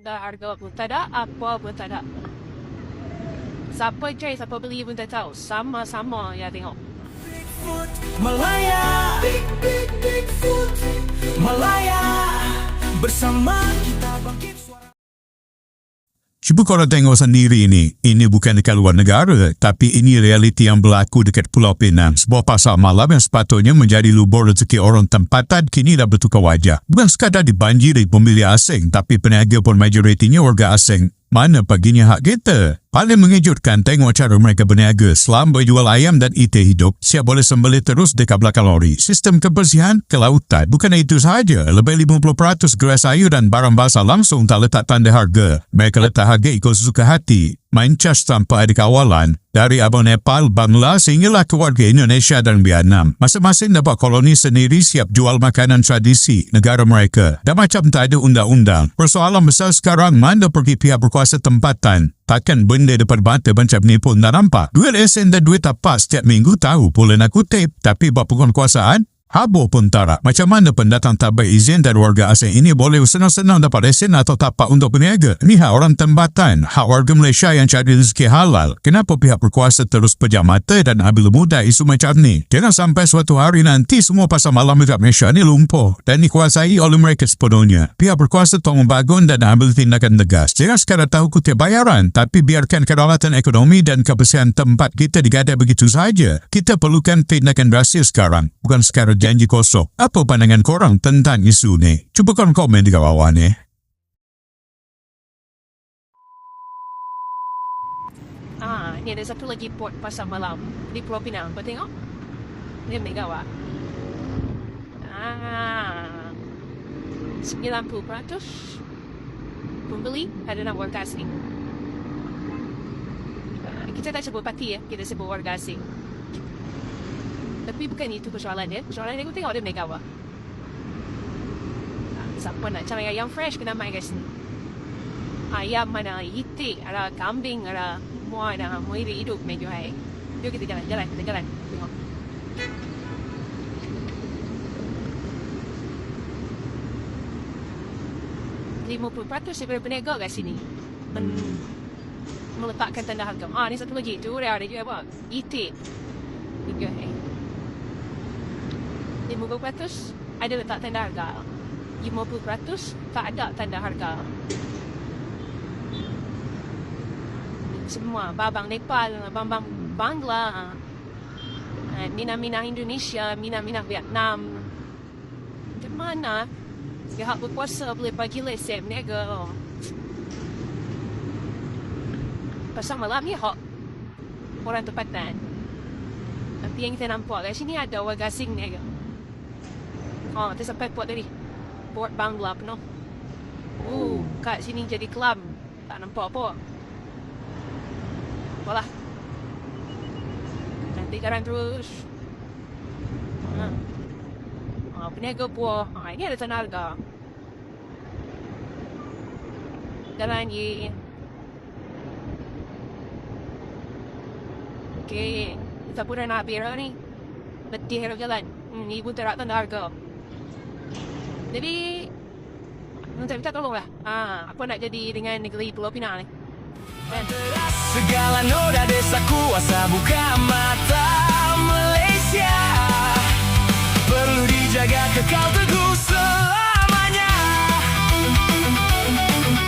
Dah harga pun tak ada, apa pun tak ada. Siapa cari, siapa beli pun tak tahu. Sama-sama ya tengok. Malaya, Bigfoot, Malaya, bersama kita bangkit suara. Cuba korang tengok sendiri ini bukan dekat luar negara, tapi ini realiti yang berlaku dekat Pulau Pinang. Sebuah pasar malam yang sepatutnya menjadi lubur rezeki orang tempatan kini dah bertukar wajah. Bukan sekadar dibanjiri pembeli asing, tapi peniaga pun majoritinya warga asing. Mana paginya hak kita? Paling mengejutkan tengok cara mereka berniaga. Selam berjual ayam dan itik hidup, siap boleh sembelih terus dekat belakang lori. Sistem kebersihan ke lautan. Bukan itu sahaja, lebih 50% gerai sayur dan barang basah langsung tak letak tanda harga. Mereka letak harga ikut sesuka hati. Main cas tanpa ada kawalan. Dari abang Nepal, Bangla sehinggalah ke warga Indonesia dan Vietnam. Masing-masing dapat koloni sendiri siap jual makanan tradisi negara mereka. Dan macam tak ada undang-undang. Persoalan besar sekarang, mana pergi pihak berkuasa tempatan? Takkan benda depan mata macam ni pun tak nampak. Duit esen dan duit tapak setiap minggu tahu pula nak kutip. Tapi buat penguasaan, habis pun tarak. Macam mana pendatang tak berizin dan warga asing ini boleh senang-senang dapat esen atau tapak untuk berniaga? Ini hak orang tempatan, hak warga Malaysia yang cari rezeki halal. Kenapa pihak berkuasa terus pejam mata dan ambil mudah isu macam ni? Jangan sampai suatu hari nanti semua pasar malam dekat Malaysia ni lumpuh dan dikuasai oleh mereka sepenuhnya. Pihak berkuasa tolong membangun dan ambil tindakan tegas. Jangan sekadar tahu kutip bayaran, tapi biarkan kedaulatan ekonomi dan kebersihan tempat kita digadai begitu saja. Kita perlukan tindakan drastis sekarang, bukan sekadar janji kosong. Apa pandangan korang tentang isu ni? Cuba korang komen di bawah ni. Ni ada satu lagi port pasar malam di Pulau Pinang. Kau tengok? Ni megawat. 90% pembeli adalah warga asing. Kita tak sebut parti ya, kita sebut warga asing. Tapi bukan itu persoalan dia. Persoalan dia, aku tengok dia megawat. Siapa nak cari ayam fresh, kena main kat sini. Ayam mana, itik, ada kambing, ada semua ada. Semua hidup meja hai. Jom kita jalan. Tengok. %50 daripada peniaga kat sini meletakkan tanda harga. Ni satu lagi. Tu dia ada juga apa? Itik. Meja hai. 50% ada letak tanda harga. 50% tak ada tanda harga. Semua babang Nepal, babang Bangla, Mina Indonesia, Mina Vietnam. Di mana pihak berkuasa boleh bagi lesen berniaga? Pasar malam ni hak orang tempatan. Tapi yang kita nampak kat sini ada warga asing berniaga. Kita sampai port tadi. Port Bangla penuh. Kat sini jadi kelam. Tak nampak apa. Apalah. Nanti jalan terus. Peniaga buah. Ini ada tanda harga. Jalan ye. Okey. Kita pun dah nak habis ni. Letih harap jalan. Ni pun tak tanda harga. Jadi minta tolonglah. Apa nak jadi dengan negeri Pulau Pinang ni? Segala noda desa kuasa buka mata Malaysia perlu dijaga kekal teguh selalu.